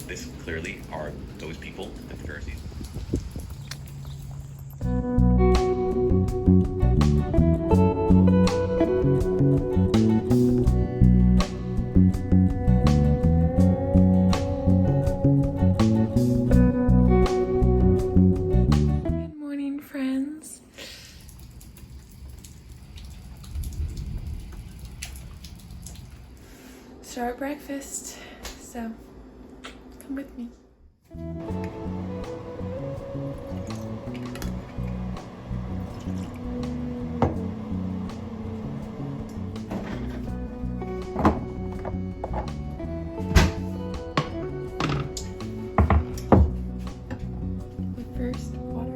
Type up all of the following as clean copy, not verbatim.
this clearly are those people, the Pharisees. Good morning, friends. Start breakfast, so come with me. But first, water.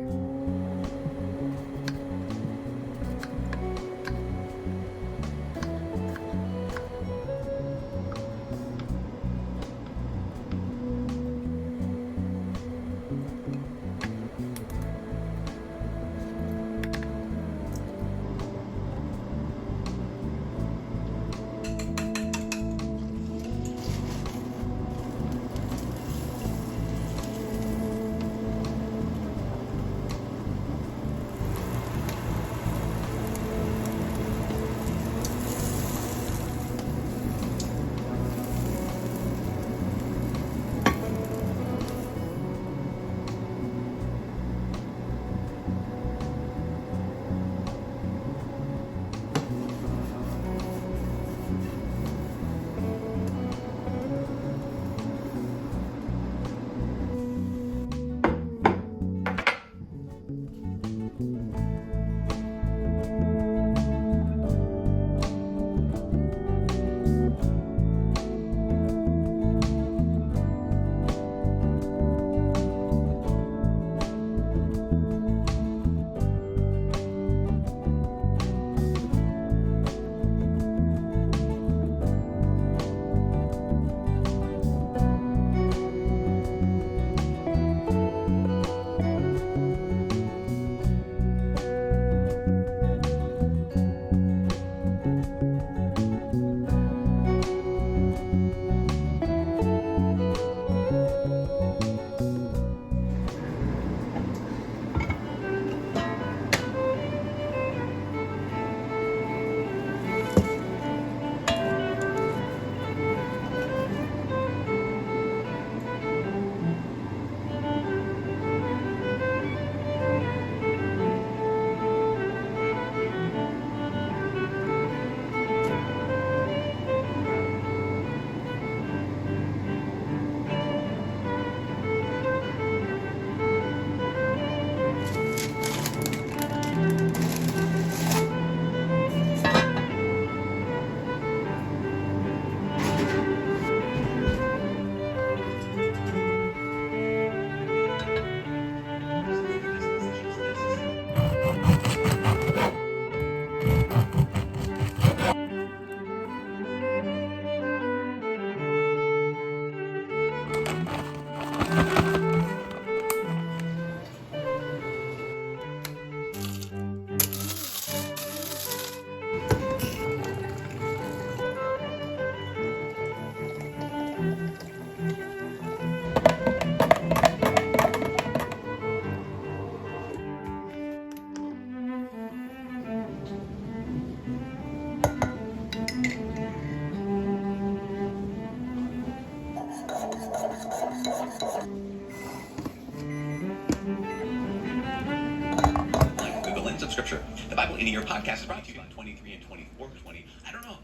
Through the lens of Scripture, the Bible in your podcast is brought to you by 23 and 24, 20. I don't know.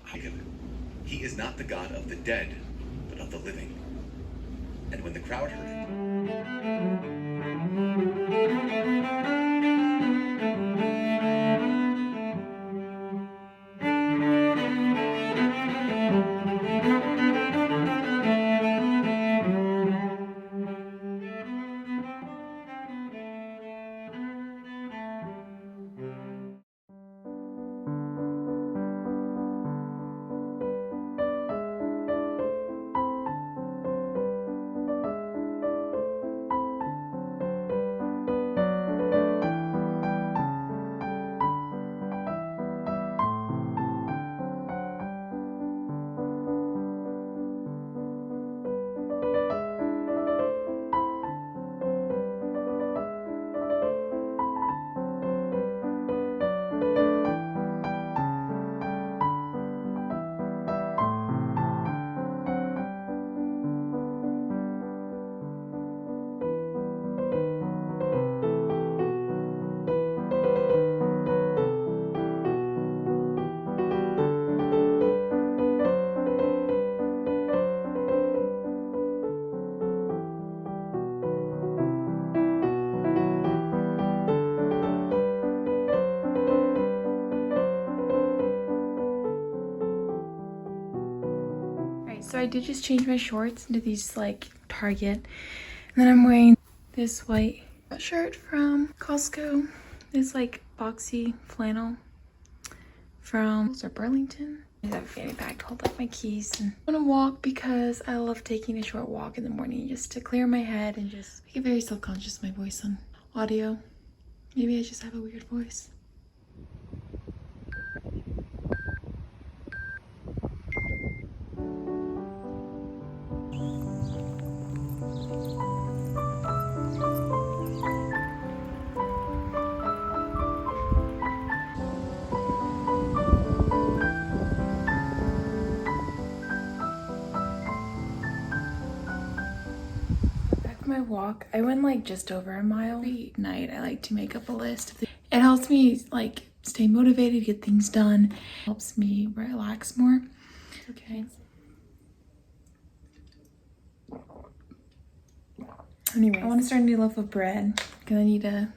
He is not the God of the dead, but of the living. And when the crowd heard it, So I did just change my shorts into these like Target. And then I'm wearing this white shirt from Costco. This like boxy flannel from Burlington. I have a fanny pack to hold up my keys. And I'm gonna walk because I love taking a short walk in the morning just to clear my head and just I get very self-conscious of my voice on audio. Maybe I just have a weird voice. My walk, I went like just over a mile. Every night I like to make up a list. It helps me like stay motivated, get things done. It helps me relax more. Okay. Anyway, I want to start a new loaf of bread. Gonna need to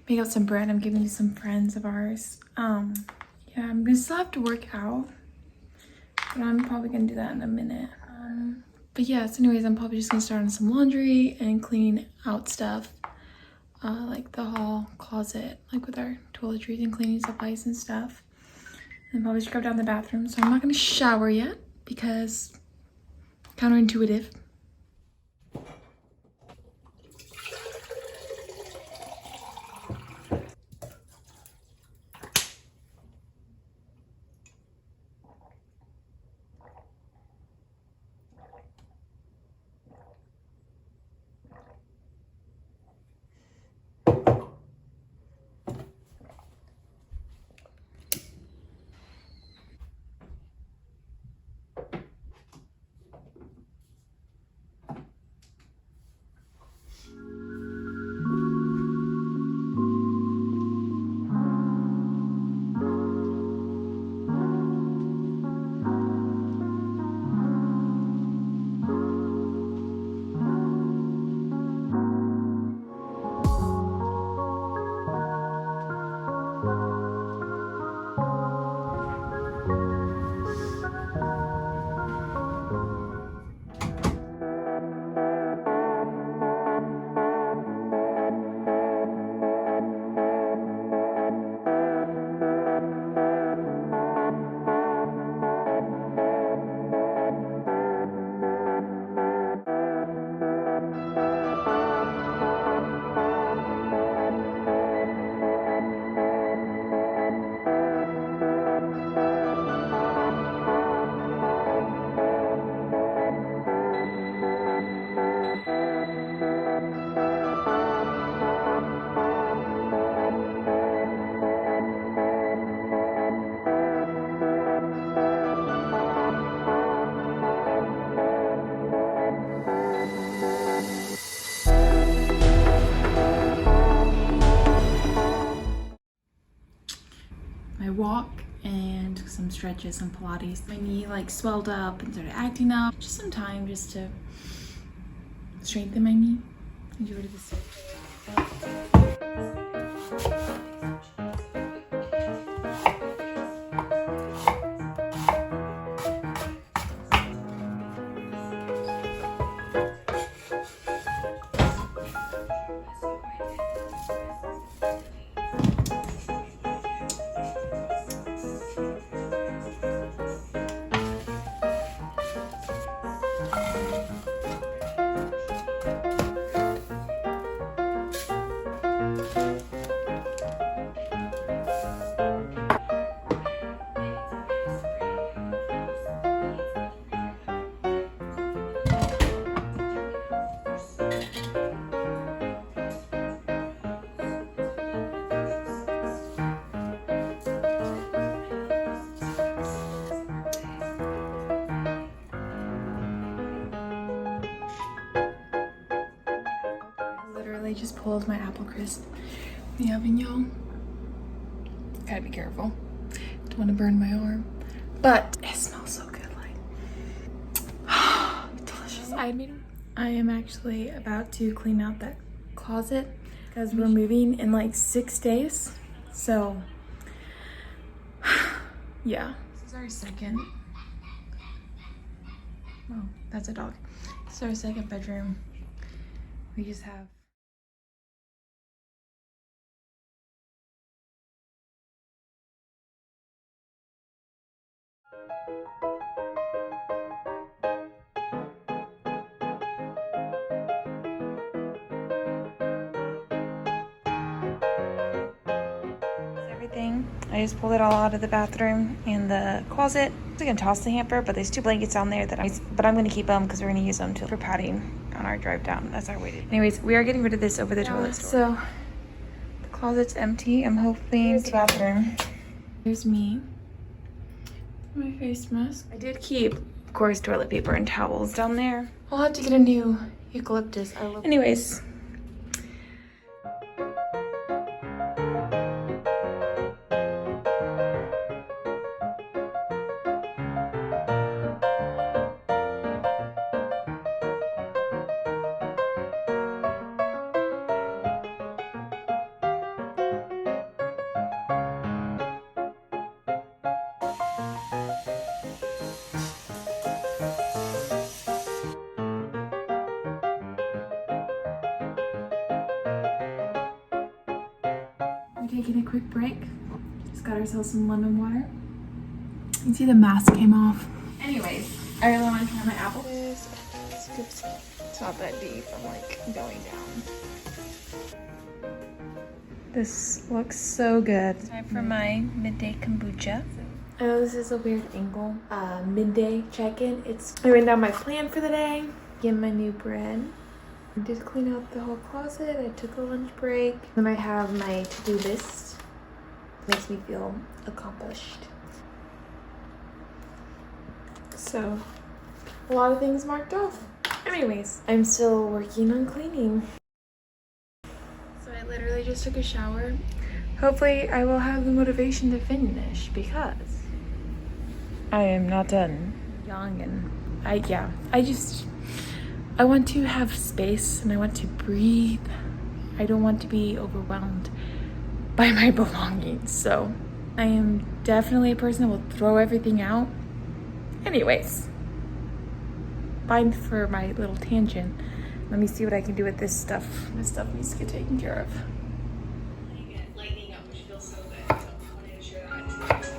make up some bread. I'm giving to some friends of ours. Yeah, I'm gonna still have to work out, but I'm probably gonna do that in a minute. But yeah, so anyways, I'm probably just gonna start on some laundry and cleaning out stuff, like the hall closet, like with our toiletries and cleaning supplies and stuff. And probably scrub down the bathroom. So I'm not gonna shower yet because counterintuitive. My walk and some stretches, some Pilates. My knee like swelled up and started acting up. Just some time just to strengthen my knee and get rid of the stick. Just pulled my apple crisp in the oven, y'all. Gotta be careful. Don't want to burn my arm, but it smells so good. Like delicious. I am actually about to clean out that closet because we're moving in like 6 days. So yeah, this is our second Oh, that's a dog. This is our second bedroom. We just have everything. I just pulled it all out of the bathroom and the closet. I was gonna toss the hamper, but there's 2 blankets down there that I'm gonna keep them because we're gonna use them for padding on our drive down. That's our way. Anyways, we are getting rid of this over the toilet store. So the closet's empty. I'm hoping. Here's the bathroom. Here's me. My face mask. I did keep, of course, toilet paper and towels down there. I'll have to get a new eucalyptus. Anyways. We're taking a quick break. Just got ourselves some lemon water. You can see the mask came off. Anyways, I really want to try my apple. It's not that deep. I'm like going down. This looks so good. Time for my midday kombucha. I know this is a weird angle. Midday check-in. I went down my plan for the day. Get my new bread. I did clean out the whole closet. I took a lunch break. Then I have my to-do list. Makes me feel accomplished. So, a lot of things marked off. Anyways, I'm still working on cleaning. So I literally just took a shower. Hopefully I will have the motivation to finish because I am not done. Young and I want to have space and I want to breathe. I don't want to be overwhelmed by my belongings. So I am definitely a person that will throw everything out. Anyways, fine for my little tangent. Let me see what I can do with this stuff. This stuff needs to get taken care of. Lightening up, which feels so good. So I wanted to share that.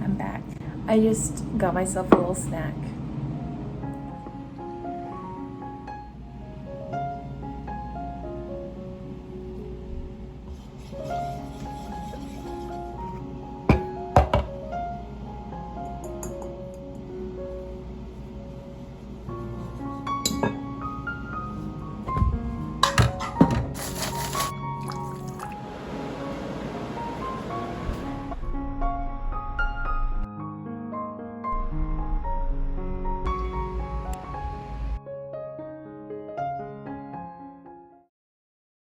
I'm back. I just got myself a little snack.